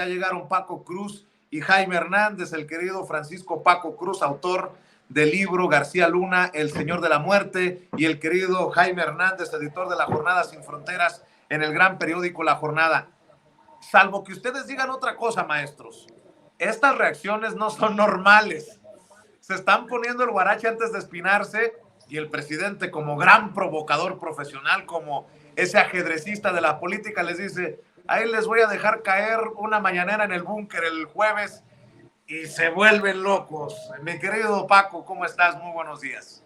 Ya llegaron Paco Cruz y Jaime Hernández, el querido Francisco Paco Cruz, autor del libro García Luna, El Señor de la Muerte, y el querido Jaime Hernández, editor de La Jornada Sin Fronteras en el gran periódico La Jornada. Salvo que ustedes digan otra cosa, maestros, estas reacciones no son normales. Se están poniendo el guarache antes de espinarse y el presidente, como gran provocador profesional, como ese ajedrecista de la política, les dice: ahí les voy a dejar caer una mañanera en el búnker el jueves, y se vuelven locos. Mi querido Paco, ¿cómo estás? Muy buenos días.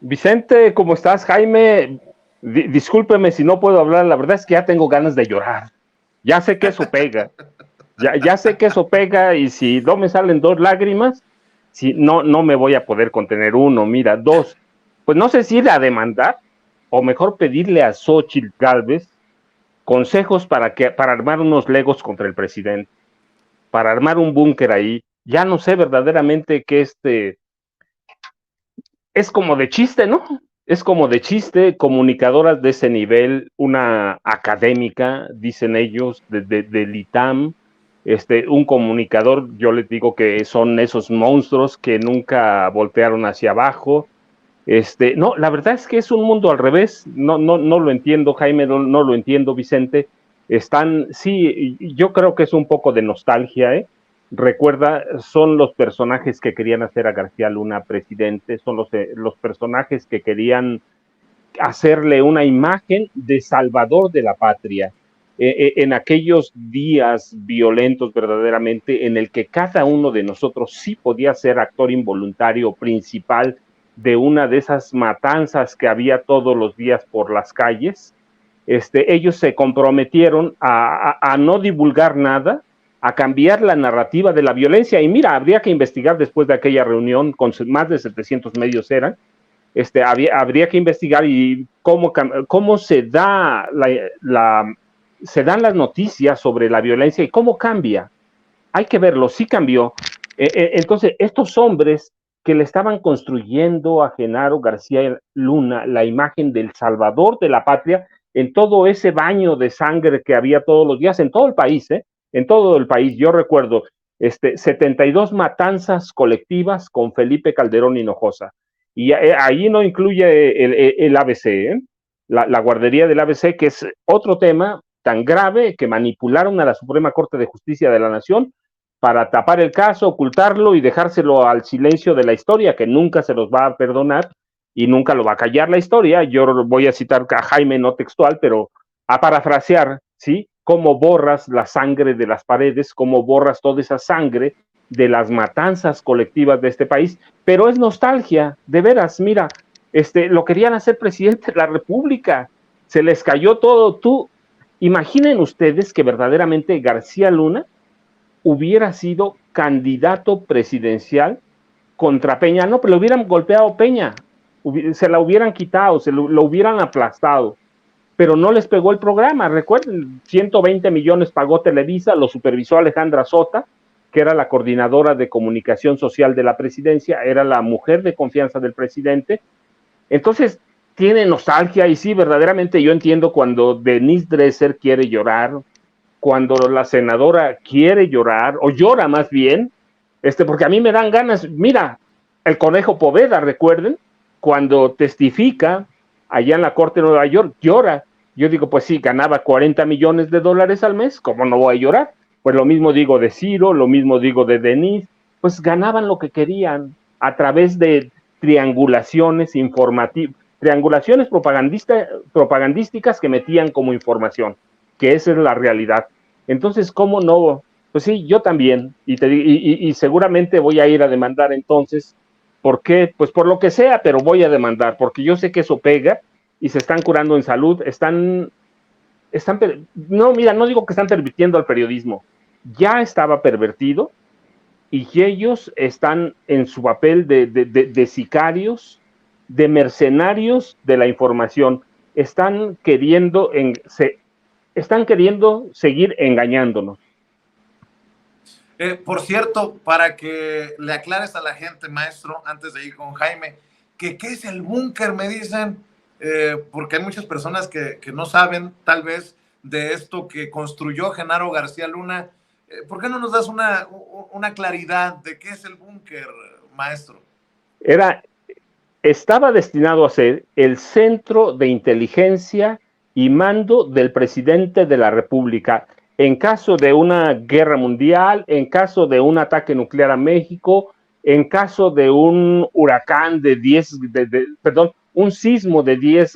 Vicente, ¿cómo estás? Jaime, discúlpeme si no puedo hablar, la verdad es que ya tengo ganas de llorar. Ya sé que eso pega, ya sé que eso pega, y si no me salen 2 lágrimas, si no me voy a poder contener. Uno, mira, dos, pues no sé si ir a demandar o mejor pedirle a Xóchitl Gálvez consejos para armar unos legos contra el presidente, para armar un búnker ahí. Ya no sé verdaderamente qué es como de chiste, ¿no? Es como de chiste, comunicadoras de ese nivel, una académica, dicen ellos, del ITAM, un comunicador, yo les digo que son esos monstruos que nunca voltearon hacia abajo. No, la verdad es que es un mundo al revés, no lo entiendo, Jaime, no lo entiendo, Vicente. Sí, yo creo que es un poco de nostalgia, ¿eh? Recuerda, son los personajes que querían hacer a García Luna presidente, son los personajes que querían hacerle una imagen de salvador de la patria, en aquellos días violentos verdaderamente, en el que cada uno de nosotros sí podía ser actor involuntario principal de una de esas matanzas que había todos los días por las calles. Ellos se comprometieron a no divulgar nada, a cambiar la narrativa de la violencia. Y mira, habría que investigar después de aquella reunión, con más de 700 medios eran, habría que investigar y cómo se se dan las noticias sobre la violencia y cómo cambia. Hay que verlo, sí cambió. Entonces, estos hombres que le estaban construyendo a Genaro García Luna la imagen del salvador de la patria, en todo ese baño de sangre que había todos los días, en todo el país, en todo el país. Yo recuerdo 72 matanzas colectivas con Felipe Calderón Hinojosa. Y ahí no incluye el ABC, la guardería del ABC, que es otro tema tan grave que manipularon a la Suprema Corte de Justicia de la Nación para tapar el caso, ocultarlo y dejárselo al silencio de la historia, que nunca se los va a perdonar y nunca lo va a callar la historia. Yo voy a citar a Jaime, no textual, pero a parafrasear, ¿sí? Cómo borras la sangre de las paredes, cómo borras toda esa sangre de las matanzas colectivas de este país, pero es nostalgia, de veras. Mira, lo querían hacer presidente de la República, se les cayó todo. Imaginen ustedes que verdaderamente García Luna hubiera sido candidato presidencial contra Peña. No, pero le hubieran golpeado Peña, se la hubieran quitado, lo hubieran aplastado, pero no les pegó el programa. Recuerden, 120 millones pagó Televisa, lo supervisó Alejandra Sota, que era la coordinadora de comunicación social de la presidencia, era la mujer de confianza del presidente. Entonces, tiene nostalgia, y sí, verdaderamente yo entiendo cuando Denise Dresser quiere llorar, cuando la senadora quiere llorar, o llora más bien, porque a mí me dan ganas. Mira, el Conejo Poveda, recuerden, cuando testifica allá en la Corte de Nueva York, llora. Yo digo, pues sí, ganaba $40 millones al mes, ¿cómo no voy a llorar? Pues lo mismo digo de Ciro, lo mismo digo de Denise, pues ganaban lo que querían a través de triangulaciones informativas, triangulaciones propagandísticas que metían como información, que esa es la realidad. Entonces, ¿cómo no? Pues sí, yo también, y seguramente voy a ir a demandar entonces. ¿Por qué? Pues por lo que sea, pero voy a demandar, porque yo sé que eso pega y se están curando en salud, no, mira, no digo que están pervirtiendo al periodismo, ya estaba pervertido, y ellos están en su papel de sicarios, de mercenarios de la información. Están queriendo seguir engañándonos. Por cierto, para que le aclares a la gente, maestro, antes de ir con Jaime, ¿qué es el búnker? Me dicen, porque hay muchas personas que no saben tal vez de esto que construyó Genaro García Luna. ¿Por qué no nos das una claridad de qué es el búnker, maestro? Estaba destinado a ser el centro de inteligencia y mando del presidente de la República en caso de una guerra mundial, en caso de un ataque nuclear a México, en caso de un huracán un sismo de 10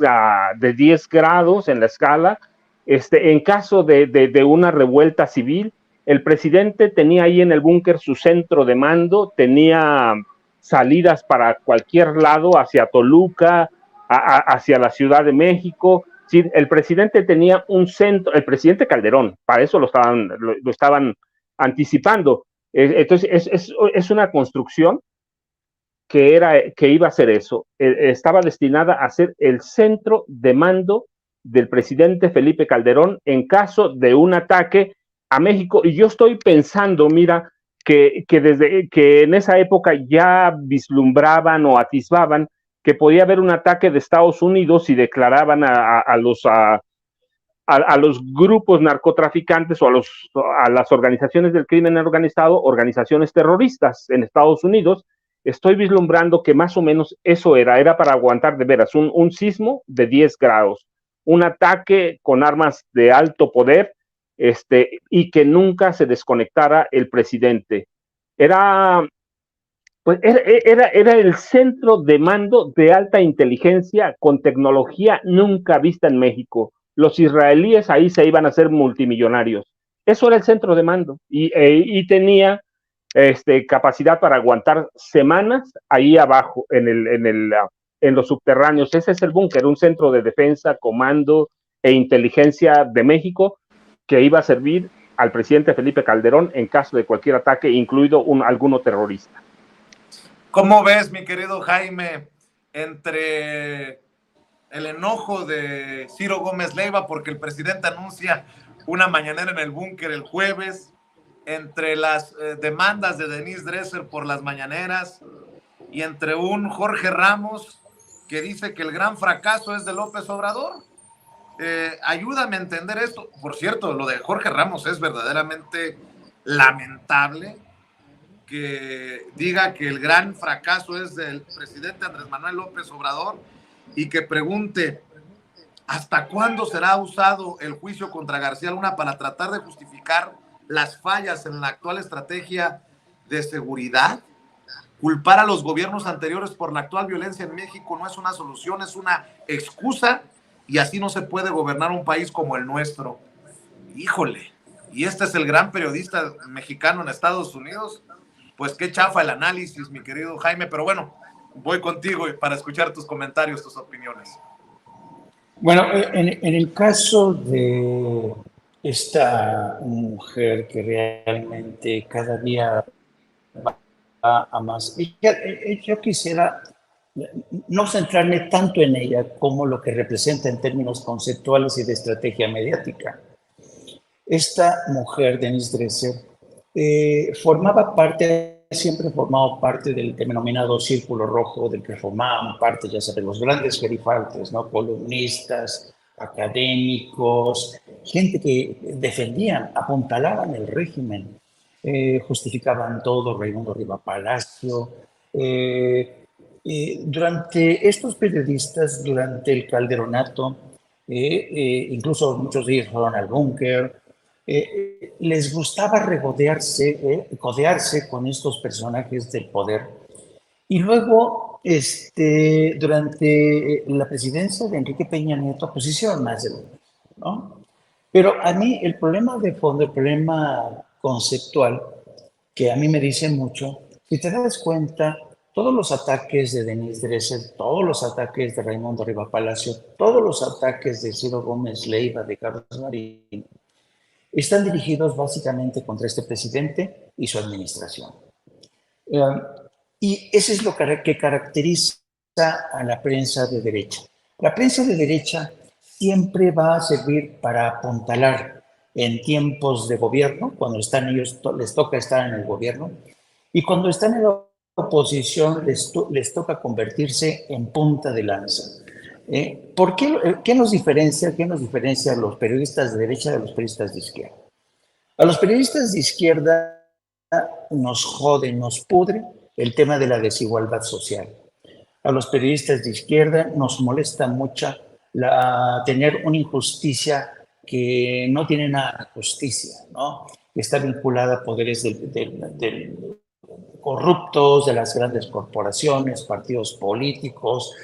grados en la escala, en caso de una revuelta civil. El presidente tenía ahí en el búnker su centro de mando, tenía salidas para cualquier lado, hacia Toluca, hacia la Ciudad de México. Sí, el presidente tenía un centro, el presidente Calderón, para eso lo estaban anticipando. Entonces, es una construcción que iba a ser eso. Estaba destinada a ser el centro de mando del presidente Felipe Calderón en caso de un ataque a México. Y yo estoy pensando, mira, desde que en esa época ya vislumbraban o atisbaban que podía haber un ataque de Estados Unidos y declaraban a los grupos narcotraficantes o a las organizaciones del crimen organizado organizaciones terroristas en Estados Unidos. Estoy vislumbrando que más o menos eso era para aguantar de veras un sismo de 10 grados, un ataque con armas de alto poder, y que nunca se desconectara el presidente. Era el centro de mando de alta inteligencia con tecnología nunca vista en México. Los israelíes ahí se iban a hacer multimillonarios. Eso era el centro de mando y tenía capacidad para aguantar semanas ahí abajo en los subterráneos. Ese es el búnker, un centro de defensa, comando e inteligencia de México que iba a servir al presidente Felipe Calderón en caso de cualquier ataque, incluido alguno terrorista. ¿Cómo ves, mi querido Jaime, entre el enojo de Ciro Gómez Leiva porque el presidente anuncia una mañanera en el búnker el jueves, entre las demandas de Denise Dresser por las mañaneras y entre un Jorge Ramos que dice que el gran fracaso es de López Obrador? Ayúdame a entender esto. Por cierto, lo de Jorge Ramos es verdaderamente lamentable, que diga que el gran fracaso es del presidente Andrés Manuel López Obrador y que pregunte ¿hasta cuándo será usado el juicio contra García Luna para tratar de justificar las fallas en la actual estrategia de seguridad? Culpar a los gobiernos anteriores por la actual violencia en México no es una solución, es una excusa, y así no se puede gobernar un país como el nuestro. Híjole, y este es el gran periodista mexicano en Estados Unidos. Pues qué chafa el análisis, mi querido Jaime, pero bueno, voy contigo para escuchar tus comentarios, tus opiniones. Bueno, en el caso de esta mujer que realmente cada día va a más, yo quisiera no centrarme tanto en ella como lo que representa en términos conceptuales y de estrategia mediática. Esta mujer, Denise Dresser, siempre ha formado parte del denominado Círculo Rojo, del que formaban parte, ya saben, los grandes gerifaltes, ¿no? Columnistas, académicos, gente que defendían, apuntalaban el régimen, justificaban todo, Raimundo Riva Palacio. Durante estos periodistas, durante el calderonato, incluso muchos de ellos fueron al búnker, les gustaba codearse con estos personajes del poder. Y luego, durante la presidencia de Enrique Peña Nieto, pues hicieron más de lo mismo, ¿no? Pero a mí el problema de fondo, el problema conceptual, que a mí me dice mucho, si te das cuenta, todos los ataques de Denise Dresser, todos los ataques de Raimundo Riva Palacio, todos los ataques de Ciro Gómez Leiva, de Carlos Marín, están dirigidos básicamente contra este presidente y su administración. Y eso es lo que caracteriza a la prensa de derecha. La prensa de derecha siempre va a servir para apuntalar en tiempos de gobierno, cuando les toca estar en el gobierno, y cuando están en la oposición les toca convertirse en punta de lanza. ¿Por qué nos diferencia? ¿Qué nos diferencia a los periodistas de derecha de los periodistas de izquierda? A los periodistas de izquierda nos jode, nos pudre el tema de la desigualdad social. A los periodistas de izquierda nos molesta mucho tener una injusticia que no tiene nada de justicia, ¿no? Que está vinculada a poderes del corruptos, de las grandes corporaciones, partidos políticos,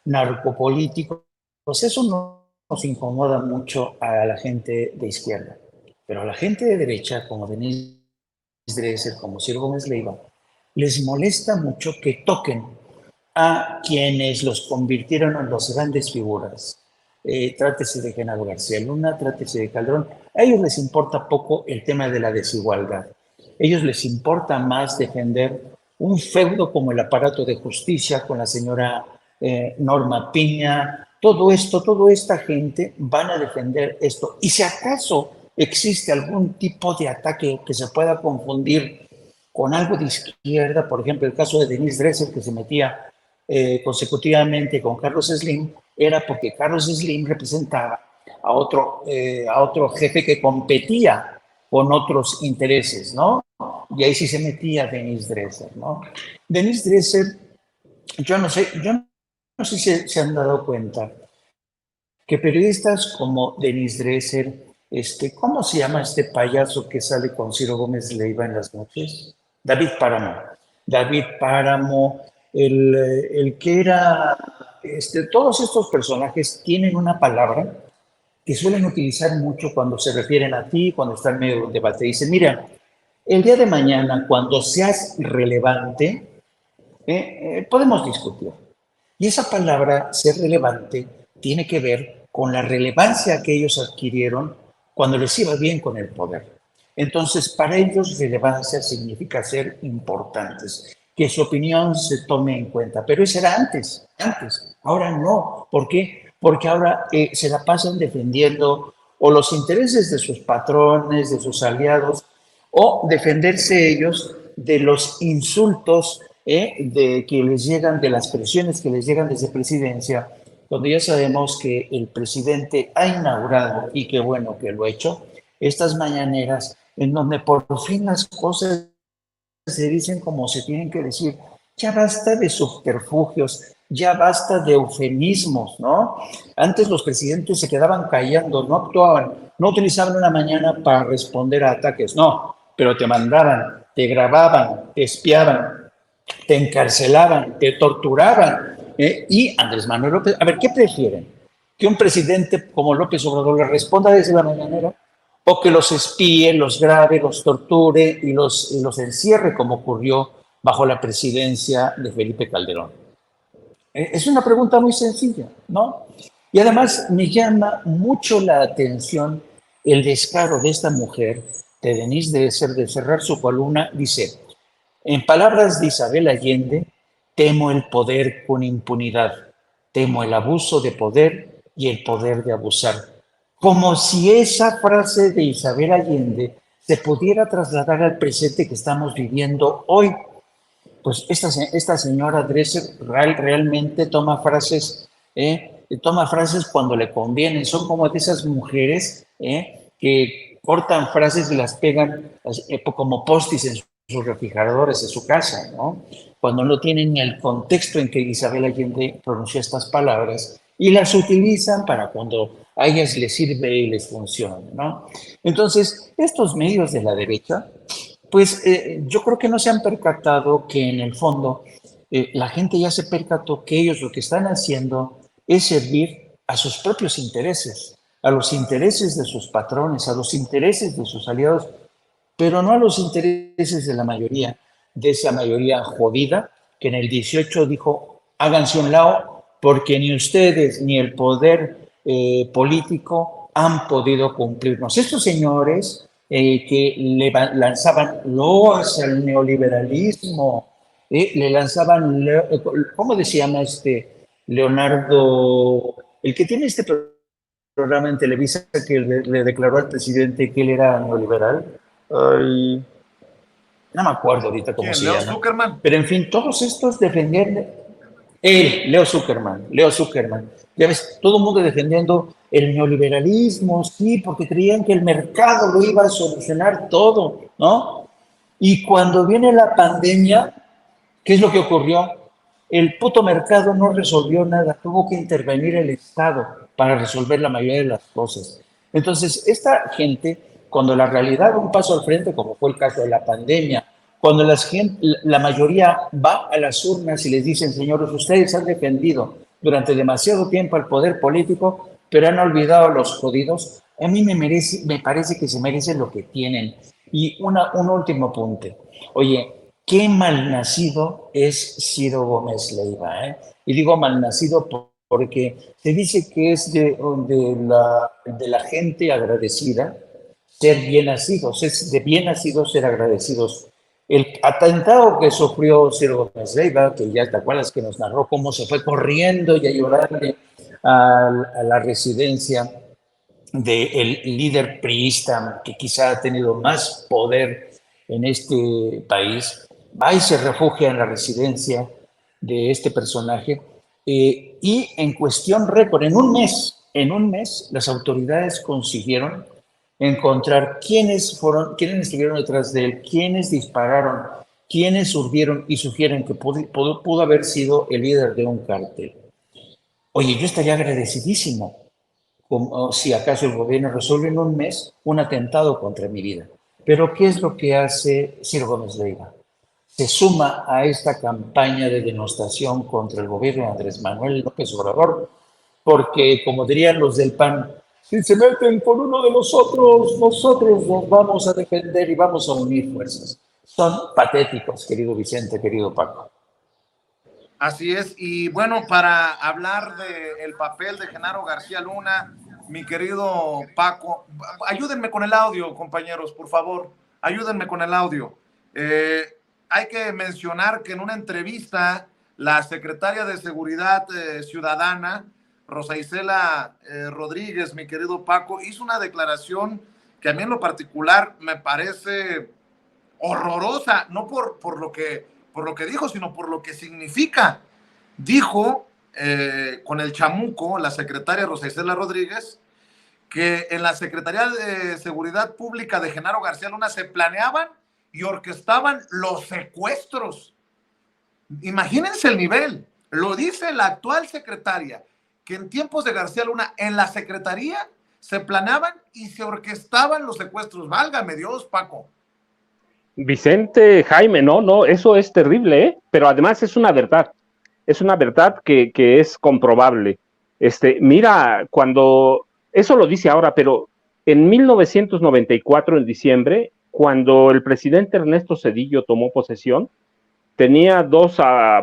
narcopolíticos. Pues eso no nos incomoda mucho a la gente de izquierda. Pero a la gente de derecha, como Denise Dresser, como Ciro Gómez Leiva, les molesta mucho que toquen a quienes los convirtieron en las grandes figuras. Trátese de Genaro García Luna, trátese de Calderón. A ellos les importa poco el tema de la desigualdad. A ellos les importa más defender un feudo como el aparato de justicia con la señora Norma Piña. Todo esto, toda esta gente van a defender esto. Y si acaso existe algún tipo de ataque que se pueda confundir con algo de izquierda, por ejemplo, el caso de Denise Dresser, que se metía consecutivamente con Carlos Slim, era porque Carlos Slim representaba a otro jefe que competía con otros intereses, ¿no? Y ahí sí se metía Denise Dresser, ¿no? Denise Dresser, yo no sé si se han dado cuenta que periodistas como Denise Dresser, ¿cómo se llama este payaso que sale con Ciro Gómez Leiva en las noches? David Páramo. David Páramo, el que era, todos estos personajes tienen una palabra que suelen utilizar mucho cuando se refieren a ti, cuando están en medio de un debate. Dicen, mira, el día de mañana, cuando seas relevante, podemos discutir. Y esa palabra, ser relevante, tiene que ver con la relevancia que ellos adquirieron cuando les iba bien con el poder. Entonces, para ellos, relevancia significa ser importantes, que su opinión se tome en cuenta. Pero eso era antes. Ahora no. ¿Por qué? Porque ahora se la pasan defendiendo o los intereses de sus patrones, de sus aliados, o defenderse ellos de los insultos de que les llegan, de las presiones que les llegan desde presidencia, donde ya sabemos que el presidente ha inaugurado, y qué bueno que lo ha hecho, estas mañaneras en donde por fin las cosas se dicen como se tienen que decir. Ya basta de subterfugios, ya basta de eufemismos, ¿no? Antes los presidentes se quedaban callando, no actuaban, no utilizaban una mañana para responder a ataques, no, pero te mandaban, te grababan, te espiaban, te encarcelaban, te torturaban. Y Andrés Manuel López, a ver, ¿qué prefieren? ¿Que un presidente como López Obrador le responda desde la mañanera? ¿O que los espíe, los grabe, los torture y los encierre como ocurrió bajo la presidencia de Felipe Calderón? Es una pregunta muy sencilla, ¿no? Y además me llama mucho la atención el descaro de esta mujer, de Denise Dresser, de cerrar su columna, dice, en palabras de Isabel Allende, temo el poder con impunidad, temo el abuso de poder y el poder de abusar. Como si esa frase de Isabel Allende se pudiera trasladar al presente que estamos viviendo hoy. Pues esta señora Dresser realmente toma frases cuando le conviene. Son como de esas mujeres que cortan frases y las pegan como postis en sus refrigeradores de su casa, ¿no? Cuando no tienen ni el contexto en que Isabel Allende pronunció estas palabras y las utilizan para cuando a ellas les sirve y les funciona, ¿no? Entonces, estos medios de la derecha, pues yo creo que no se han percatado que en el fondo la gente ya se percató que ellos lo que están haciendo es servir a sus propios intereses, a los intereses de sus patrones, a los intereses de sus aliados, pero no a los intereses de la mayoría, de esa mayoría jodida que en el 18 dijo, háganse un lado porque ni ustedes ni el poder político han podido cumplirnos. Estos señores que le lanzaban loas al neoliberalismo, le lanzaban, ¿cómo se llama Leonardo, el que tiene este programa en Televisa que le declaró al presidente que él era neoliberal? Ay, no me acuerdo ahorita cómo se Leo llama. Zuckerman. Pero en fin, todos estos defendían, Leo Zuckerman. Ya ves, todo el mundo defendiendo el neoliberalismo, sí, porque creían que el mercado lo iba a solucionar todo, ¿no? Y cuando viene la pandemia, ¿qué es lo que ocurrió? El puto mercado no resolvió nada, tuvo que intervenir el Estado para resolver la mayoría de las cosas. Entonces, esta gente, cuando la realidad da un paso al frente, como fue el caso de la pandemia, cuando la mayoría va a las urnas y les dicen, señores, ustedes han defendido durante demasiado tiempo al poder político, pero han olvidado a los jodidos, a mí me parece que se merecen lo que tienen. Y un último punto. Oye, qué malnacido es Ciro Gómez Leiva, ¿eh? Y digo malnacido porque se dice que es de la gente agradecida ser bien nacidos, es de bien nacidos ser agradecidos. El atentado que sufrió Ciro Gómez Leiva, que ya te acuerdas que nos narró cómo se fue corriendo y a llorarle a la residencia del líder priista que quizá ha tenido más poder en este país, va y se refugia en la residencia de este personaje y en cuestión récord, en un mes, las autoridades consiguieron encontrar quiénes estuvieron detrás de él, quiénes dispararon, quiénes urdieron y sugieren que pudo haber sido el líder de un cártel. Oye, yo estaría agradecidísimo como si acaso el gobierno resuelve en un mes un atentado contra mi vida. Pero ¿qué es lo que hace Ciro Gómez Leiva? Se suma a esta campaña de denostación contra el gobierno de Andrés Manuel López Obrador, porque, como dirían los del PAN, si se meten con uno de nosotros nos vamos a defender y vamos a unir fuerzas. Son patéticos, querido Vicente, querido Paco. Así es, y bueno, para hablar del papel de Genaro García Luna, mi querido Paco, ayúdenme con el audio, compañeros, por favor, ayúdenme con el audio. Hay que mencionar que en una entrevista, la secretaria de Seguridad Ciudadana, Rosa Isela Rodríguez, mi querido Paco, hizo una declaración que a mí en lo particular me parece horrorosa, no por lo que dijo, sino por lo que significa. Dijo con el chamuco, la secretaria Rosa Isela Rodríguez, que en la Secretaría de Seguridad Pública de Genaro García Luna se planeaban y orquestaban los secuestros. Imagínense el nivel. Lo dice la actual secretaria, que en tiempos de García Luna, en la Secretaría se planeaban y se orquestaban los secuestros. Válgame Dios, Paco. Vicente, Jaime, no, eso es terrible, ¿eh? Pero además es una verdad que es comprobable. Mira, cuando, eso lo dice ahora, pero en 1994, en diciembre, cuando el presidente Ernesto Zedillo tomó posesión, tenía dos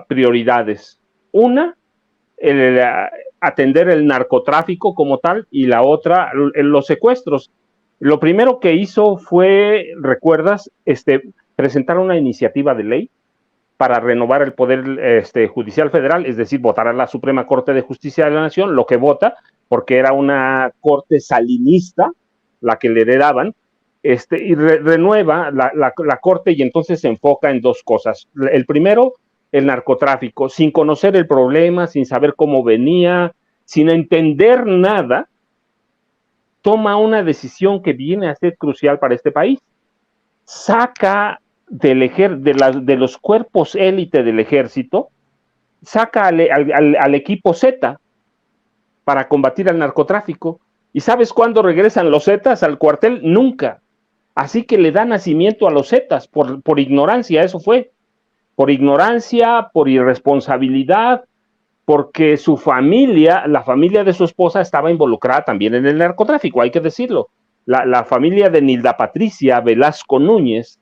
prioridades. Una, atender el narcotráfico como tal, y la otra, los secuestros. Lo primero que hizo fue, ¿recuerdas? Presentar una iniciativa de ley para renovar el Poder Judicial Federal, es decir, votar a la Suprema Corte de Justicia de la Nación, lo que vota, porque era una corte salinista la que le heredaban, y renueva la corte y entonces se enfoca en dos cosas. El primero, el narcotráfico, sin conocer el problema, sin saber cómo venía, sin entender nada, toma una decisión que viene a ser crucial para este país. Saca de los cuerpos élite del ejército, saca al equipo Z para combatir al narcotráfico. ¿Y sabes cuándo regresan los Zetas al cuartel? Nunca. Así que le da nacimiento a los Zetas por ignorancia, eso fue. Por ignorancia, por irresponsabilidad, porque su familia, la familia de su esposa, estaba involucrada también en el narcotráfico, hay que decirlo. La familia de Nilda Patricia Velasco Núñez,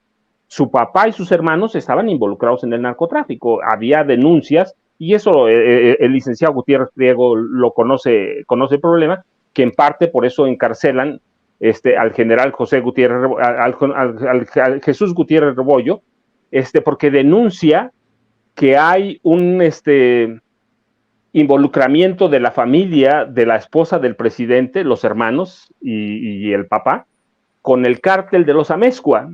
su papá y sus hermanos estaban involucrados en el narcotráfico. Había denuncias, y eso el licenciado Gutiérrez Priego lo conoce el problema, que en parte por eso encarcelan al general José Gutiérrez, al Jesús Gutiérrez Rebollo, porque denuncia que hay un involucramiento de la familia de la esposa del presidente, los hermanos y el papá, con el cártel de los Amezcua.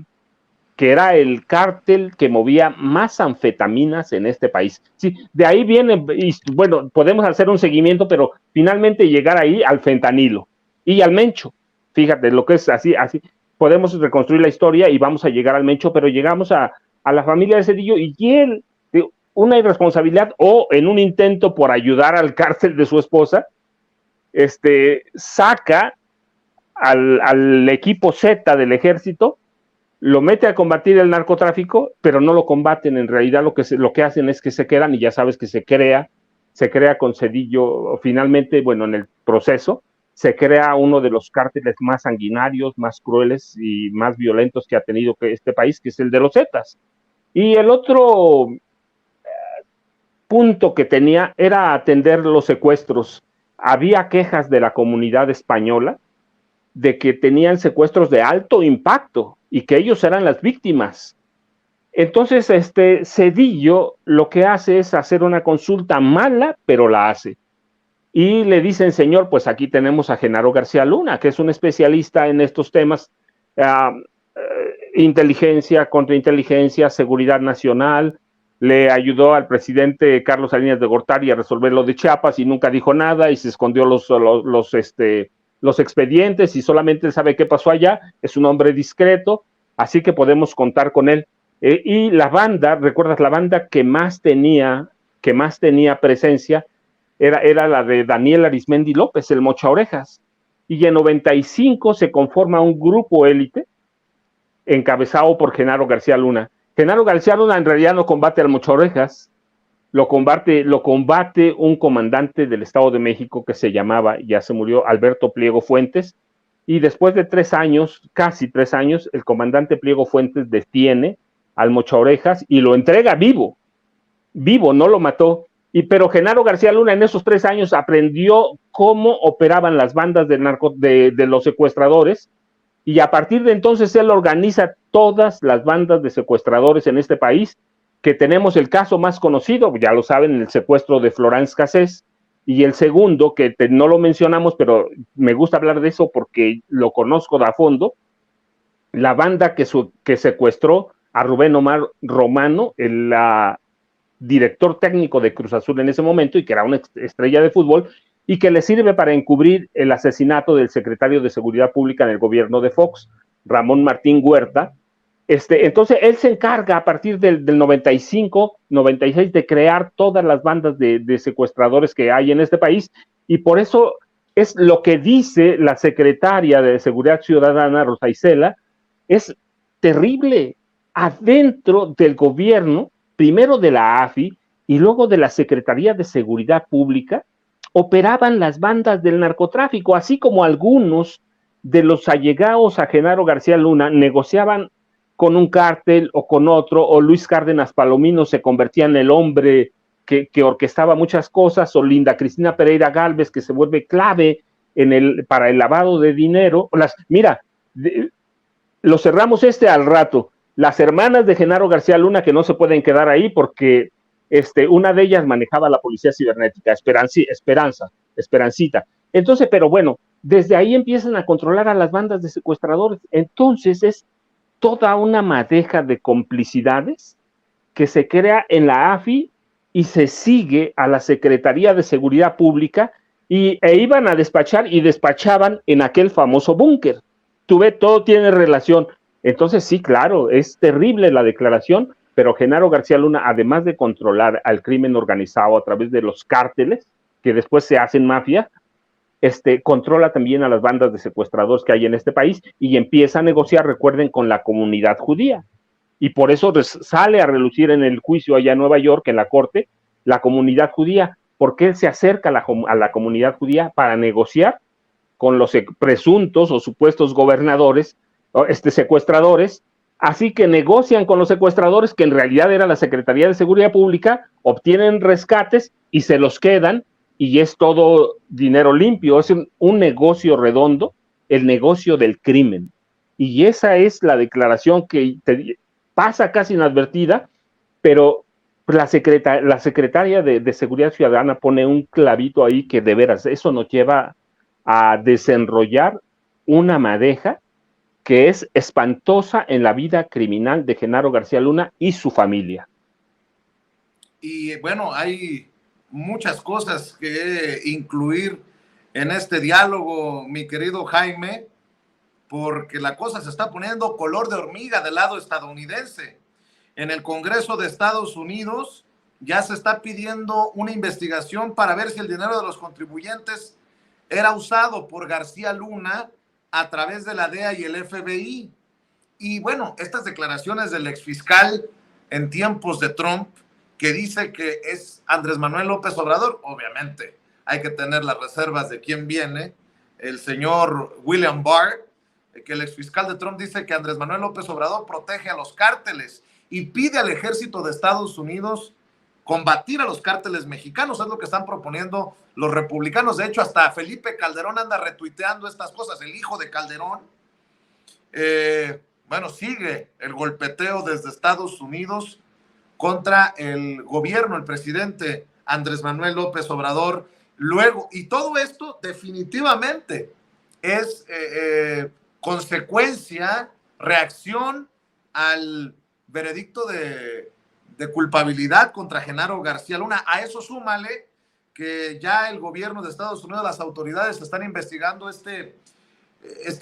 que era el cártel que movía más anfetaminas en este país. Sí, de ahí viene, y bueno, podemos hacer un seguimiento, pero finalmente llegar ahí al fentanilo y al mencho. Fíjate, lo que es así, podemos reconstruir la historia y vamos a llegar al mencho, pero llegamos a la familia de Cedillo y él, de una irresponsabilidad o en un intento por ayudar al cártel de su esposa, saca al equipo Z del ejército, lo mete a combatir el narcotráfico, pero no lo combaten. En realidad lo que hacen es que se quedan, y ya sabes que se crea con Cedillo, finalmente, bueno, en el proceso, se crea uno de los cárteles más sanguinarios, más crueles y más violentos que ha tenido este país, que es el de los Zetas. Y el otro punto que tenía era atender los secuestros. Había quejas de la comunidad española de que tenían secuestros de alto impacto y que ellos eran las víctimas. Entonces, Cedillo lo que hace es hacer una consulta mala, pero la hace. Y le dicen, señor, pues aquí tenemos a Genaro García Luna, que es un especialista en estos temas, inteligencia, contrainteligencia, seguridad nacional. Le ayudó al presidente Carlos Salinas de Gortari a resolver lo de Chiapas y nunca dijo nada y se escondió los expedientes y solamente él sabe qué pasó allá. Es un hombre discreto, así que podemos contar con él. Y la banda, ¿recuerdas? La banda que más tenía presencia era la de Daniel Arismendi López, el Mocha Orejas. Y en 95 se conforma un grupo élite encabezado por Genaro García Luna. Genaro García Luna en realidad no combate al Mocha Orejas, lo combate un comandante del Estado de México que se llamaba, ya se murió, Alberto Pliego Fuentes, y después de 3 años, casi 3 años, el comandante Pliego Fuentes detiene al Mocha Orejas y lo entrega vivo, no lo mató. Pero Genaro García Luna en esos 3 años aprendió cómo operaban las bandas de los secuestradores, y a partir de entonces él organiza todas las bandas de secuestradores en este país, que tenemos el caso más conocido, ya lo saben, el secuestro de Florence Cassés, y el segundo, que no lo mencionamos, pero me gusta hablar de eso porque lo conozco a fondo, la banda que secuestró a Rubén Omar Romano, el director técnico de Cruz Azul en ese momento, y que era una estrella de fútbol, y que le sirve para encubrir el asesinato del secretario de Seguridad Pública en el gobierno de Fox, Ramón Martín Huerta. Entonces él se encarga a partir del 95, 96 de crear todas las bandas de secuestradores que hay en este país, y por eso es lo que dice la secretaria de Seguridad Ciudadana, Rosa Isela, es terrible. Adentro del gobierno, primero de la AFI y luego de la Secretaría de Seguridad Pública, operaban las bandas del narcotráfico, así como algunos de los allegados a Genaro García Luna negociaban con un cártel o con otro, o Luis Cárdenas Palomino se convertía en el hombre que orquestaba muchas cosas, o Linda Cristina Pereira Gálvez, que se vuelve clave para el lavado de dinero. Mira, lo cerramos al rato. Las hermanas de Genaro García Luna, que no se pueden quedar ahí porque una de ellas manejaba la policía cibernética, Esperancita. Entonces, pero bueno, desde ahí empiezan a controlar a las bandas de secuestradores. Entonces es toda una madeja de complicidades que se crea en la AFI y se sigue a la Secretaría de Seguridad Pública e iban a despachar y despachaban en aquel famoso búnker. Tú ves, todo tiene relación. Entonces sí, claro, es terrible la declaración, pero Genaro García Luna, además de controlar al crimen organizado a través de los cárteles, que después se hacen mafia, controla también a las bandas de secuestradores que hay en este país y empieza a negociar, recuerden, con la comunidad judía. Y por eso sale a relucir en el juicio allá en Nueva York, en la corte, la comunidad judía, porque él se acerca a la comunidad judía para negociar con los presuntos o supuestos gobernadores, secuestradores. Así que negocian con los secuestradores, que en realidad era la Secretaría de Seguridad Pública, obtienen rescates y se los quedan, y es todo dinero limpio. Es un negocio redondo, el negocio del crimen. Y esa es la declaración que pasa casi inadvertida, pero la secretaria de Seguridad Ciudadana pone un clavito ahí que de veras, eso nos lleva a desenrollar una madeja que es espantosa en la vida criminal de Genaro García Luna y su familia. Y bueno, hay muchas cosas que incluir en este diálogo, mi querido Jaime, porque la cosa se está poniendo color de hormiga del lado estadounidense. En el Congreso de Estados Unidos ya se está pidiendo una investigación para ver si el dinero de los contribuyentes era usado por García Luna a través de la DEA y el FBI. Y bueno, estas declaraciones del exfiscal en tiempos de Trump, que dice que es Andrés Manuel López Obrador, obviamente hay que tener las reservas de quién viene, el señor William Barr, que el exfiscal de Trump dice que Andrés Manuel López Obrador protege a los cárteles y pide al ejército de Estados Unidos combatir a los cárteles mexicanos. Es lo que están proponiendo los republicanos. De hecho, hasta Felipe Calderón anda retuiteando estas cosas, el hijo de Calderón. Bueno, sigue el golpeteo desde Estados Unidos contra el gobierno, el presidente Andrés Manuel López Obrador. Luego, y todo esto definitivamente es consecuencia, reacción al veredicto de culpabilidad contra Genaro García Luna. A eso súmale que ya el gobierno de Estados Unidos, las autoridades están investigando este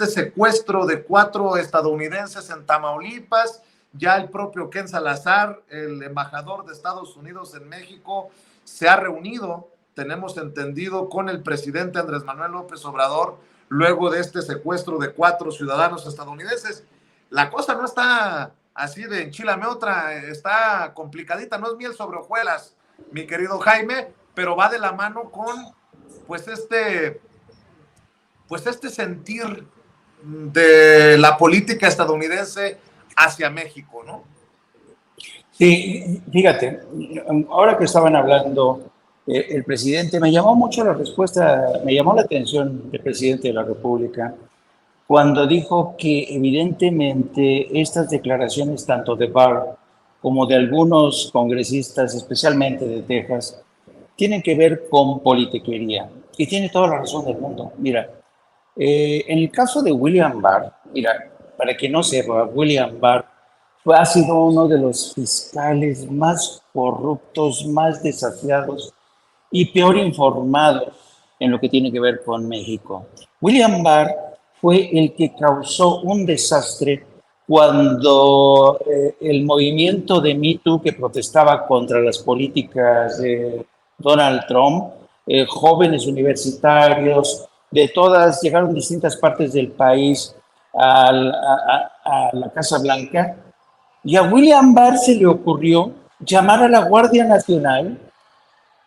secuestro de 4 estadounidenses en Tamaulipas. Ya el propio Ken Salazar, el embajador de Estados Unidos en México, se ha reunido, tenemos entendido, con el presidente Andrés Manuel López Obrador luego de este secuestro de 4 ciudadanos estadounidenses. La cosa no está así de enchilame otra, está complicadita, no es miel sobre hojuelas, mi querido Jaime, pero va de la mano con pues este sentir de la política estadounidense hacia México, ¿no? Sí, fíjate, ahora que estaban hablando el presidente, me llamó mucho la respuesta, me llamó la atención el presidente de la República cuando dijo que evidentemente estas declaraciones tanto de Barr como de algunos congresistas, especialmente de Texas, tienen que ver con politiquería. Y tiene toda la razón del mundo. Mira, en el caso de William Barr, mira, para que no sepa, William Barr ha sido uno de los fiscales más corruptos, más desafiados y peor informados en lo que tiene que ver con México. William Barr fue el que causó un desastre cuando el movimiento de Me Too, que protestaba contra las políticas de Donald Trump, jóvenes universitarios de todas, llegaron de distintas partes del país a la Casa Blanca, y a William Barr se le ocurrió llamar a la Guardia Nacional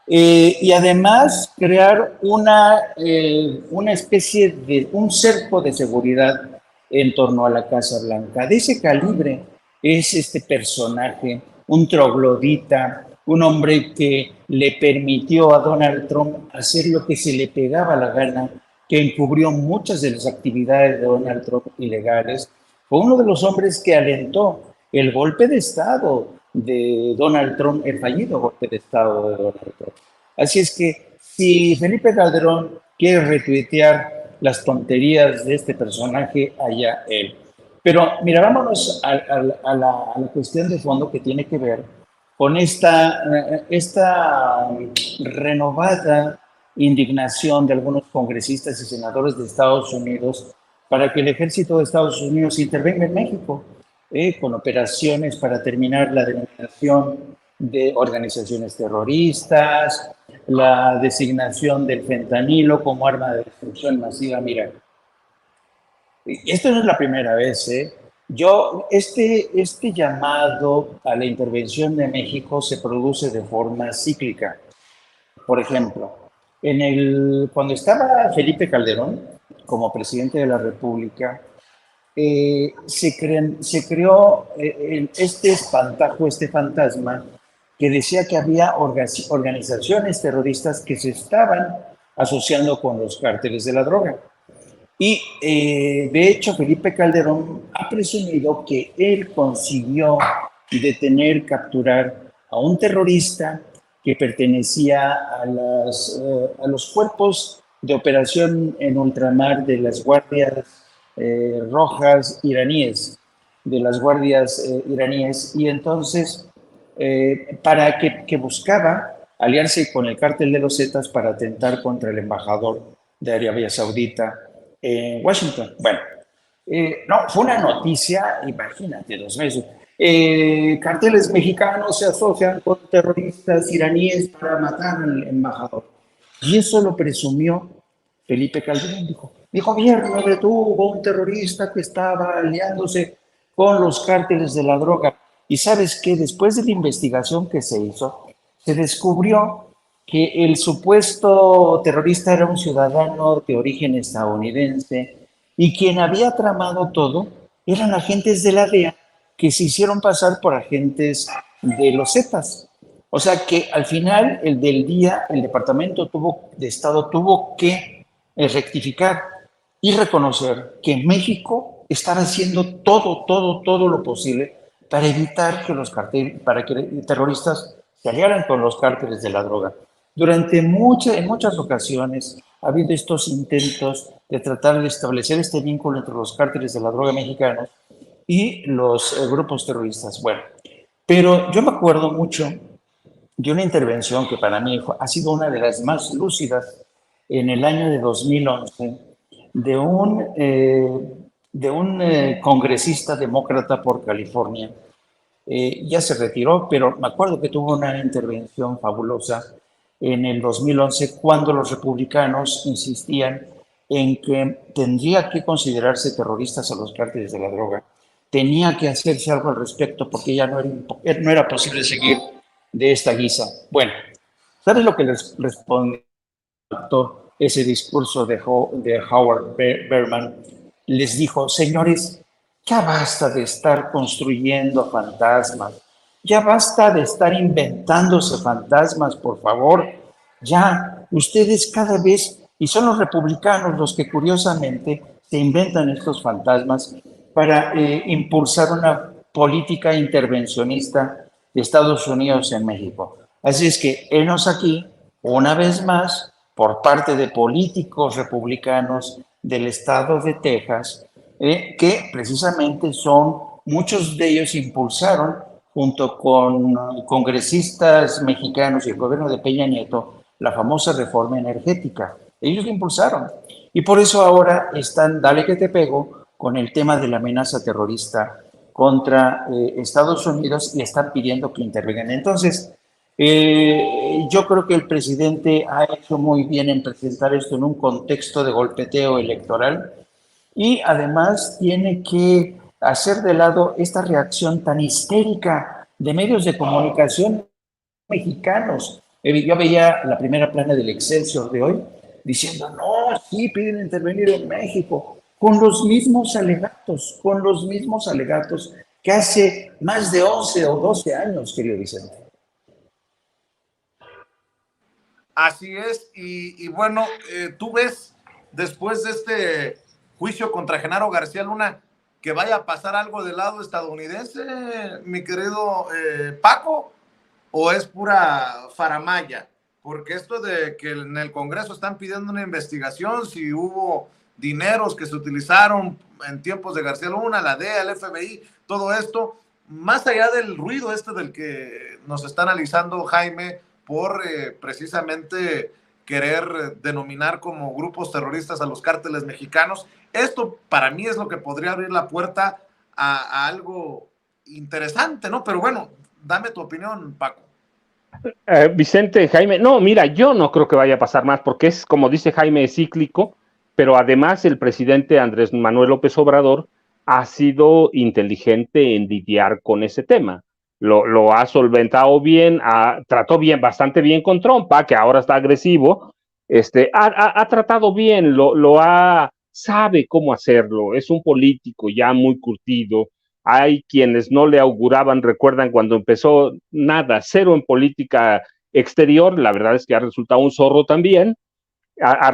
y además crear una especie de un cerco de seguridad en torno a la Casa Blanca. De ese calibre es este personaje, un troglodita, un hombre que le permitió a Donald Trump hacer lo que se le pegaba la gana, que encubrió muchas de las actividades de Donald Trump ilegales. Fue uno de los hombres que alentó el golpe de Estado de Donald Trump, el fallido golpe de Estado de Donald Trump. Así es que si Felipe Calderón quiere retuitear las tonterías de este personaje, allá él. Pero mira, vámonos a la cuestión de fondo que tiene que ver con esta renovada indignación de algunos congresistas y senadores de Estados Unidos para que el ejército de Estados Unidos intervenga en México con operaciones para terminar la denominación de organizaciones terroristas, la designación del fentanilo como arma de destrucción masiva. Mira, esto no es la primera vez, ¿eh? Este llamado a la intervención de México se produce de forma cíclica. Por ejemplo, cuando estaba Felipe Calderón como presidente de la República, se creó este espantajo, este fantasma que decía que había organizaciones terroristas que se estaban asociando con los cárteles de la droga. Y de hecho Felipe Calderón ha presumido que él consiguió detener, capturar a un terrorista que pertenecía a los cuerpos de operación en ultramar de las guardias rojas iraníes, de las guardias iraníes, y entonces para que buscaba aliarse con el cártel de los Zetas para atentar contra el embajador de Arabia Saudita en Washington. Bueno, no, fue una noticia, imagínate, 2 meses. Carteles mexicanos se asocian con terroristas iraníes para matar al embajador. Y eso lo presumió Felipe Calderón. Dijo, mi gobierno detuvo a un terrorista que estaba aliándose con los cárteles de la droga. Y sabes que después de la investigación que se hizo, se descubrió que el supuesto terrorista era un ciudadano de origen estadounidense y quien había tramado todo eran agentes de la DEA que se hicieron pasar por agentes de los Zetas. O sea que al final el del día el Departamento de Estado tuvo que rectificar y reconocer que México estaba haciendo todo lo posible para evitar que los terroristas se aliaran con los cárteles de la droga. En muchas ocasiones ha habido estos intentos de tratar de establecer este vínculo entre los cárteles de la droga mexicanos y los grupos terroristas. Bueno, pero yo me acuerdo mucho de una intervención que para mí ha sido una de las más lúcidas en el año de 2011 de un congresista demócrata por California. Ya se retiró, pero me acuerdo que tuvo una intervención fabulosa en el 2011 cuando los republicanos insistían en que tendría que considerarse terroristas a los cárteles de la droga. Tenía que hacerse algo al respecto porque ya no era posible seguir de esta guisa. Bueno, ¿sabes lo que les respondió ese discurso de Howard Berman? Les dijo, señores, ya basta de estar construyendo fantasmas, ya basta de estar inventándose fantasmas, por favor. Ya, ustedes cada vez, y son los republicanos los que curiosamente se inventan estos fantasmas para impulsar una política intervencionista de Estados Unidos en México. Así es que henos aquí, una vez más, por parte de políticos republicanos del estado de Texas, que precisamente muchos de ellos impulsaron, junto con congresistas mexicanos y el gobierno de Peña Nieto, la famosa reforma energética. Ellos lo impulsaron. Y por eso ahora están, dale que te pego, con el tema de la amenaza terrorista contra Estados Unidos y están pidiendo que intervengan. Entonces, yo creo que el presidente ha hecho muy bien en presentar esto en un contexto de golpeteo electoral y además tiene que hacer de lado esta reacción tan histérica de medios de comunicación mexicanos. Yo veía la primera plana del Excelsior de hoy diciendo, no, sí, piden intervenir en México, con los mismos alegatos que hace más de 11 o 12 años, querido Vicente. Así es, y bueno, tú ves después de este juicio contra Genaro García Luna que vaya a pasar algo del lado estadounidense, mi querido Paco, o es pura faramaya, porque esto de que en el Congreso están pidiendo una investigación si hubo dineros que se utilizaron en tiempos de García Luna, la DEA, el FBI, todo esto, más allá del ruido del que nos está analizando Jaime, por precisamente querer denominar como grupos terroristas a los cárteles mexicanos. Esto para mí es lo que podría abrir la puerta a algo interesante, ¿no? Pero bueno, dame tu opinión, Paco. Vicente, Jaime, no, mira, yo no creo que vaya a pasar más porque es, como dice Jaime, es cíclico, pero además el presidente Andrés Manuel López Obrador ha sido inteligente en lidiar con ese tema. Lo ha solventado bien, trató bien, bastante bien con Trump, que ahora está agresivo, ha tratado bien, sabe cómo hacerlo, es un político ya muy curtido. Hay quienes no le auguraban, recuerdan cuando empezó nada, cero en política exterior, la verdad es que ha resultado un zorro también, ha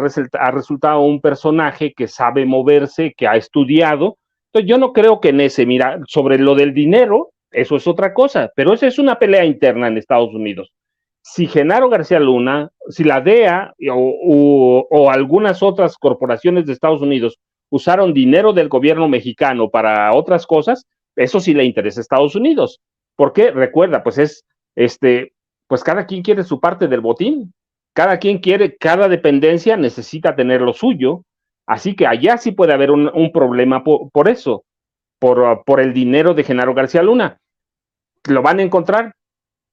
resultado un personaje que sabe moverse, que ha estudiado. Entonces yo no creo que en mira, sobre lo del dinero, eso es otra cosa, pero esa es una pelea interna en Estados Unidos. Si Genaro García Luna, si la DEA o algunas otras corporaciones de Estados Unidos usaron dinero del gobierno mexicano para otras cosas, eso sí le interesa a Estados Unidos. Porque recuerda, pues pues cada quien quiere su parte del botín, cada quien quiere, cada dependencia necesita tener lo suyo, así que allá sí puede haber un problema por eso, por el dinero de Genaro García Luna. ¿Lo van a encontrar?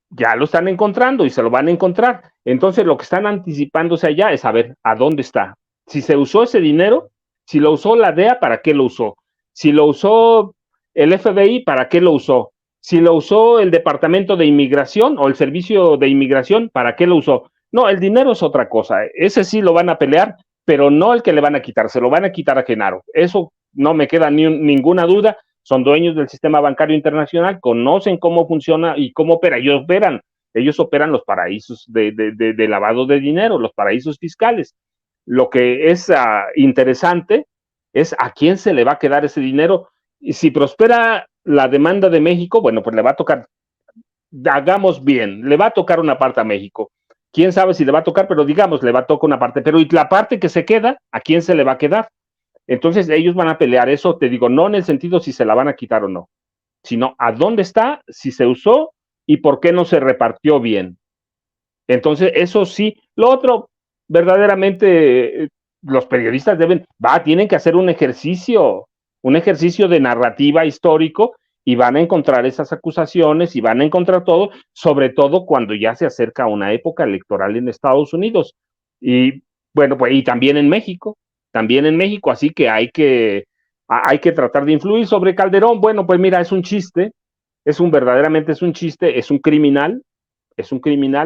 Ya lo están encontrando y se lo van a encontrar. Entonces lo que están anticipándose allá es saber a dónde está. Si se usó ese dinero, si lo usó la DEA, ¿para qué lo usó? Si lo usó el FBI, ¿para qué lo usó? Si lo usó el Departamento de Inmigración o el Servicio de Inmigración, ¿para qué lo usó? No, el dinero es otra cosa. Ese sí lo van a pelear, pero no el que le van a quitar, se lo van a quitar a Genaro. Eso no me queda ninguna duda. Son dueños del sistema bancario internacional, conocen cómo funciona y cómo opera. Ellos operan los paraísos de lavado de dinero, los paraísos fiscales. Lo que es interesante es a quién se le va a quedar ese dinero. Y si prospera la demanda de México, bueno, pues le va a tocar, hagamos bien, le va a tocar una parte a México. Quién sabe si le va a tocar, pero digamos, le va a tocar una parte. Pero ¿y la parte que se queda, a quién se le va a quedar? Entonces ellos van a pelear eso, te digo, no en el sentido si se la van a quitar o no, sino a dónde está, si se usó y por qué no se repartió bien. Entonces, eso sí. Lo otro, verdaderamente, los periodistas tienen que hacer un ejercicio de narrativa histórico y van a encontrar esas acusaciones y van a encontrar todo, sobre todo cuando ya se acerca una época electoral en Estados Unidos. Y bueno, pues, y también en México, así que hay que tratar de influir sobre Calderón. Bueno, pues mira, es un chiste, verdaderamente es un chiste, es un criminal,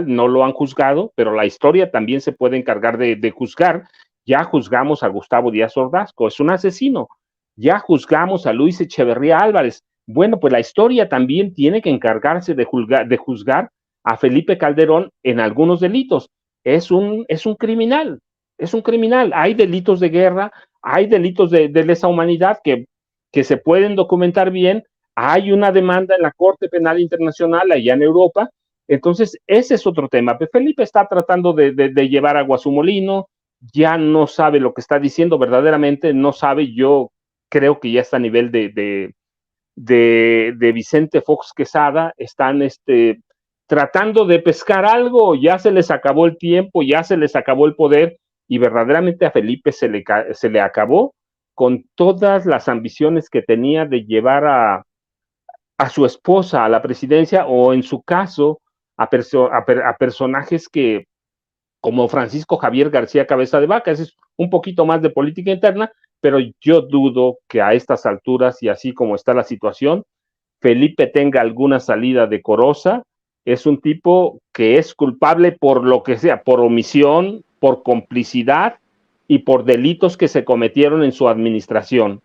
no lo han juzgado, pero la historia también se puede encargar de juzgar. Ya juzgamos a Gustavo Díaz Ordaz, es un asesino. Ya juzgamos a Luis Echeverría Álvarez. Bueno, pues la historia también tiene que encargarse de juzgar a Felipe Calderón en algunos delitos. Es un criminal, es un criminal. Hay delitos de guerra, hay delitos de lesa humanidad que se pueden documentar bien. Hay una demanda en la Corte Penal Internacional allá en Europa. Entonces, ese es otro tema. Felipe está tratando de llevar agua a su molino, ya no sabe lo que está diciendo, verdaderamente no sabe. Yo creo que ya está a nivel de Vicente Fox Quesada, están tratando de pescar algo, ya se les acabó el tiempo, ya se les acabó el poder, y verdaderamente a Felipe se le acabó con todas las ambiciones que tenía de llevar a su esposa a la presidencia, o en su caso, a personajes que, como Francisco Javier García Cabeza de Vaca. Es un poquito más de política interna, pero yo dudo que a estas alturas, y así como está la situación, Felipe tenga alguna salida decorosa. Es un tipo que es culpable por lo que sea, por omisión, por complicidad y por delitos que se cometieron en su administración,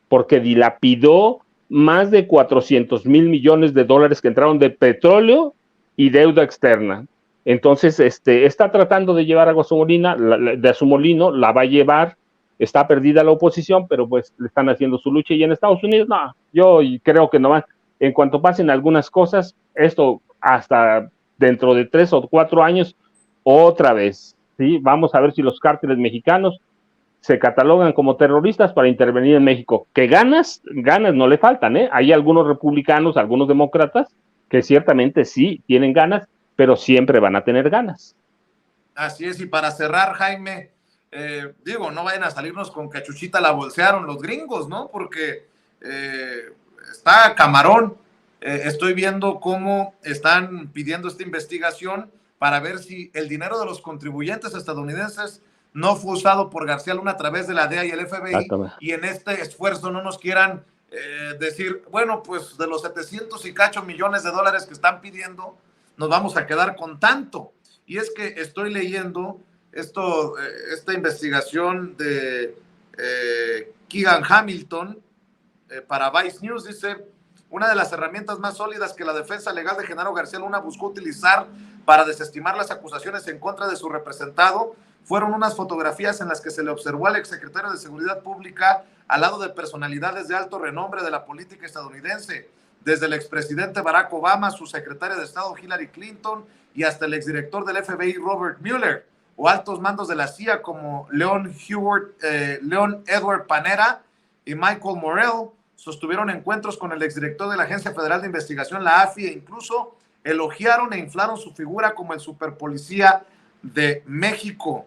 porque dilapidó más de 400 mil millones de dólares que entraron de petróleo y deuda externa. Entonces, está tratando de llevar agua a su molino, la va a llevar. Está perdida la oposición, pero pues le están haciendo su lucha. Y en Estados Unidos, no, yo creo que no va. En cuanto pasen algunas cosas, esto hasta dentro de 3 o 4 años, otra vez, ¿sí? Vamos a ver si los cárteles mexicanos se catalogan como terroristas para intervenir en México. Que ganas no le faltan, ¿eh? Hay algunos republicanos, algunos demócratas que ciertamente sí tienen ganas, pero siempre van a tener ganas. Así es. Y para cerrar, Jaime, no vayan a salirnos con que a Chuchita la bolsearon los gringos, ¿no? Porque está camarón. Estoy viendo cómo están pidiendo esta investigación para ver si el dinero de los contribuyentes estadounidenses no fue usado por García Luna a través de la DEA y el FBI, y en este esfuerzo no nos quieran decir, bueno, pues de los 700 y cacho millones de dólares que están pidiendo, nos vamos a quedar con tanto. Y es que estoy leyendo esta investigación de Keegan Hamilton para Vice News. Dice: una de las herramientas más sólidas que la defensa legal de Genaro García Luna buscó utilizar para desestimar las acusaciones en contra de su representado fueron unas fotografías en las que se le observó al exsecretario de Seguridad Pública al lado de personalidades de alto renombre de la política estadounidense, desde el expresidente Barack Obama, su secretaria de Estado Hillary Clinton y hasta el exdirector del FBI Robert Mueller. o altos mandos de la CIA como Leon Edward Panetta y Michael Morell sostuvieron encuentros con el exdirector de la Agencia Federal de Investigación, la AFI, e incluso elogiaron e inflaron su figura como el superpolicía de México.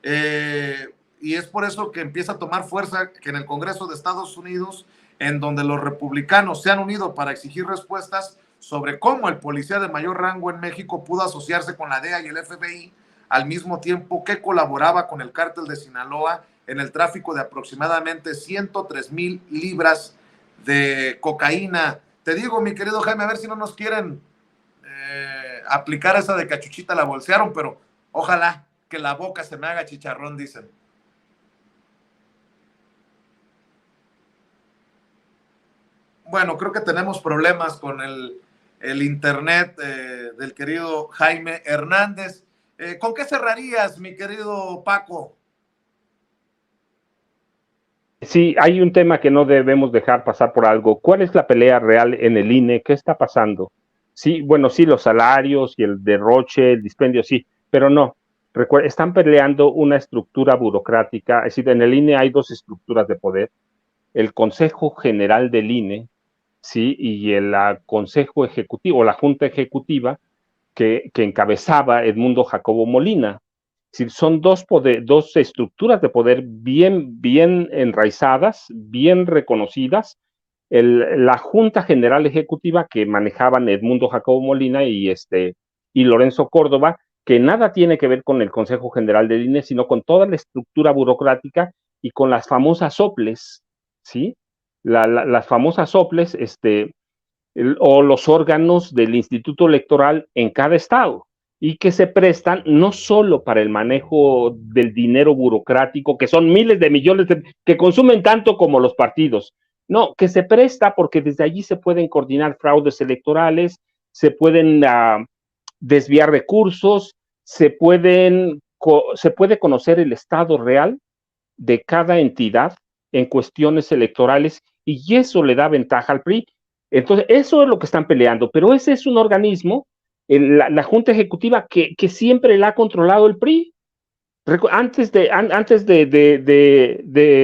Y es por eso que empieza a tomar fuerza que en el Congreso de Estados Unidos, en donde los republicanos se han unido para exigir respuestas sobre cómo el policía de mayor rango en México pudo asociarse con la DEA y el FBI al mismo tiempo que colaboraba con el cártel de Sinaloa en el tráfico de aproximadamente 103,000 libras de cocaína. Te digo, mi querido Jaime, a ver si no nos quieren aplicar esa de Cachuchita la bolsearon, pero ojalá que la boca se me haga chicharrón, dicen. Bueno, creo que tenemos problemas con el internet del querido Jaime Hernández. ¿Con qué cerrarías, mi querido Paco? Sí, hay un tema que no debemos dejar pasar por algo. ¿Cuál es la pelea real en el INE? ¿Qué está pasando? Sí, bueno, sí, los salarios y el derroche, el dispendio, sí, pero no. Están peleando una estructura burocrática. Es decir, en el INE hay dos estructuras de poder. El Consejo General del INE, sí, y el Consejo Ejecutivo, la Junta Ejecutiva, que encabezaba Edmundo Jacobo Molina. Es decir, son dos estructuras de poder bien enraizadas, bien reconocidas. La Junta General Ejecutiva que manejaban Edmundo Jacobo Molina y Lorenzo Córdoba, que nada tiene que ver con el Consejo General del INE, sino con toda la estructura burocrática y con las famosas soples, ¿sí? Las famosas soples, o los órganos del Instituto Electoral en cada estado, y que se prestan no solo para el manejo del dinero burocrático, que son miles de millones que consumen tanto como los partidos, no, que se presta porque desde allí se pueden coordinar fraudes electorales, se pueden desviar recursos, se puede conocer el estado real de cada entidad en cuestiones electorales, y eso le da ventaja al PRI. Entonces, eso es lo que están peleando, pero ese es un organismo, la Junta Ejecutiva, que siempre la ha controlado el PRI. Antes de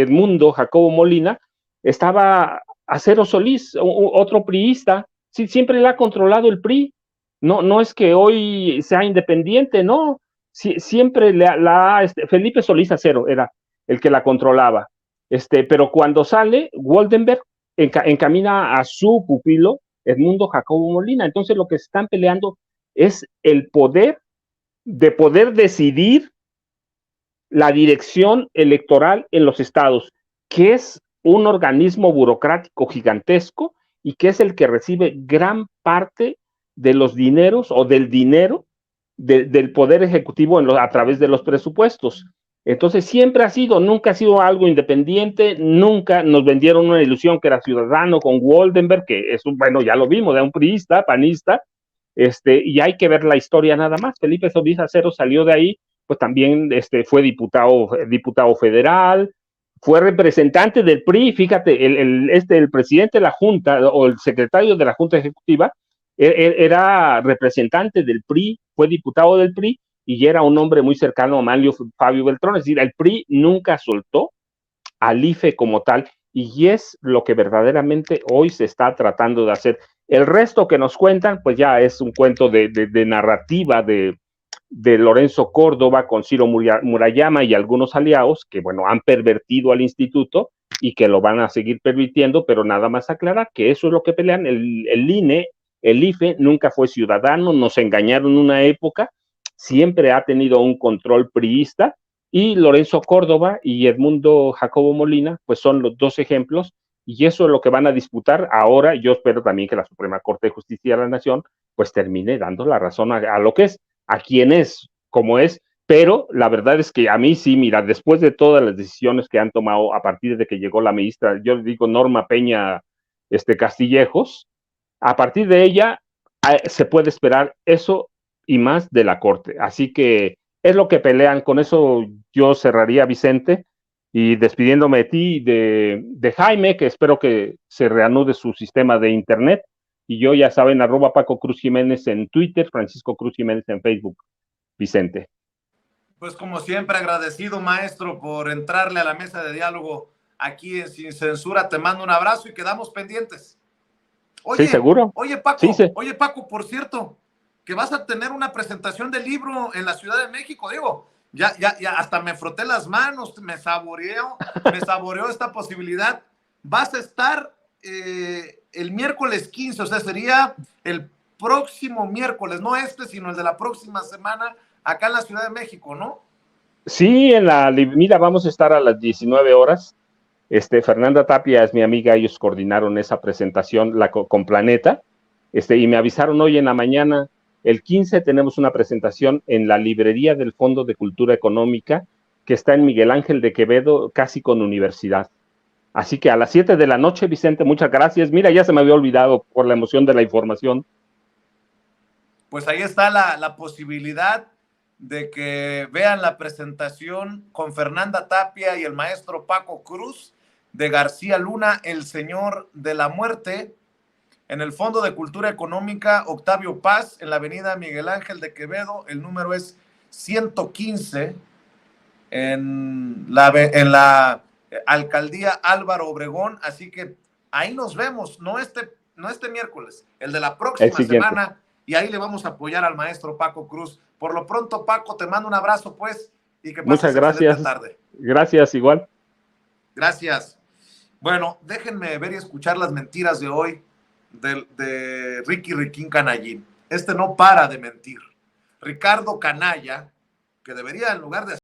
Edmundo Jacobo Molina, estaba Acero Solís, otro priista, sí, siempre la ha controlado el PRI. No es que hoy sea independiente, no, siempre Felipe Solís Acero era el que la controlaba. Pero cuando sale, Woldenberg encamina a su pupilo, Edmundo Jacobo Molina. Entonces lo que están peleando es el poder de poder decidir la dirección electoral en los estados, que es un organismo burocrático gigantesco y que es el que recibe gran parte de los dineros o del dinero del poder ejecutivo a través de los presupuestos. Entonces siempre nunca ha sido algo independiente, nunca nos vendieron una ilusión que era ciudadano con Woldenberg, que es bueno, ya lo vimos, de un priista, panista, y hay que ver la historia nada más. Felipe Solís Acero salió de ahí, pues también fue diputado federal, fue representante del PRI, fíjate, el presidente de la Junta o el secretario de la Junta Ejecutiva era representante del PRI, fue diputado del PRI y era un hombre muy cercano a Manlio Fabio Beltrán. Es decir, el PRI nunca soltó al IFE como tal, y es lo que verdaderamente hoy se está tratando de hacer. El resto que nos cuentan, pues ya es un cuento de narrativa de Lorenzo Córdoba con Ciro Murayama y algunos aliados que, bueno, han pervertido al instituto y que lo van a seguir permitiendo, pero nada más aclarar que eso es lo que pelean. El INE, el IFE nunca fue ciudadano, nos engañaron en una época, siempre ha tenido un control priista, y Lorenzo Córdoba y Edmundo Jacobo Molina, pues son los dos ejemplos, y eso es lo que van a disputar ahora. Yo espero también que la Suprema Corte de Justicia de la Nación pues termine dando la razón a lo que es, a quien es, como es, pero la verdad es que a mí sí, mira, después de todas las decisiones que han tomado a partir de que llegó la ministra, yo digo Norma Peña Castillejos, a partir de ella se puede esperar eso y más de la Corte. Así que es lo que pelean. Con eso yo cerraría, Vicente, y despidiéndome de ti, de Jaime, que espero que se reanude su sistema de internet. Y yo, ya saben, @ Paco Cruz Jiménez en Twitter, Francisco Cruz Jiménez en Facebook. Vicente. Pues como siempre, agradecido, maestro, por entrarle a la mesa de diálogo aquí en Sin Censura. Te mando un abrazo y quedamos pendientes. Sí, seguro. Sí, sí. Oye, Paco, por cierto, que vas a tener una presentación de libro en la Ciudad de México, digo, ya hasta me froté las manos, me saboreó esta posibilidad. Vas a estar el miércoles 15, o sea, sería el próximo miércoles, no este, sino el de la próxima semana, acá en la Ciudad de México, ¿no? Sí, mira, vamos a estar a las 19 horas. Fernanda Tapia es mi amiga, ellos coordinaron esa presentación con Planeta, y me avisaron hoy en la mañana, el 15 tenemos una presentación en la librería del Fondo de Cultura Económica, que está en Miguel Ángel de Quevedo, casi con Universidad. Así que a las 7 de la noche, Vicente, muchas gracias. Mira, ya se me había olvidado por la emoción de la información. Pues ahí está la posibilidad de que vean la presentación con Fernanda Tapia y el maestro Paco Cruz de García Luna, El Señor de la Muerte, en el Fondo de Cultura Económica Octavio Paz, en la avenida Miguel Ángel de Quevedo. El número es 115, en la alcaldía Álvaro Obregón. Así que ahí nos vemos, no este miércoles, el de la próxima semana, y ahí le vamos a apoyar al maestro Paco Cruz. Por lo pronto, Paco, te mando un abrazo, pues, y que pases excelente tarde. Gracias, igual. Gracias. Bueno, déjenme ver y escuchar las mentiras de hoy de Ricky Riquín Canallín. No para de mentir. Ricardo Canalla, que debería, en lugar de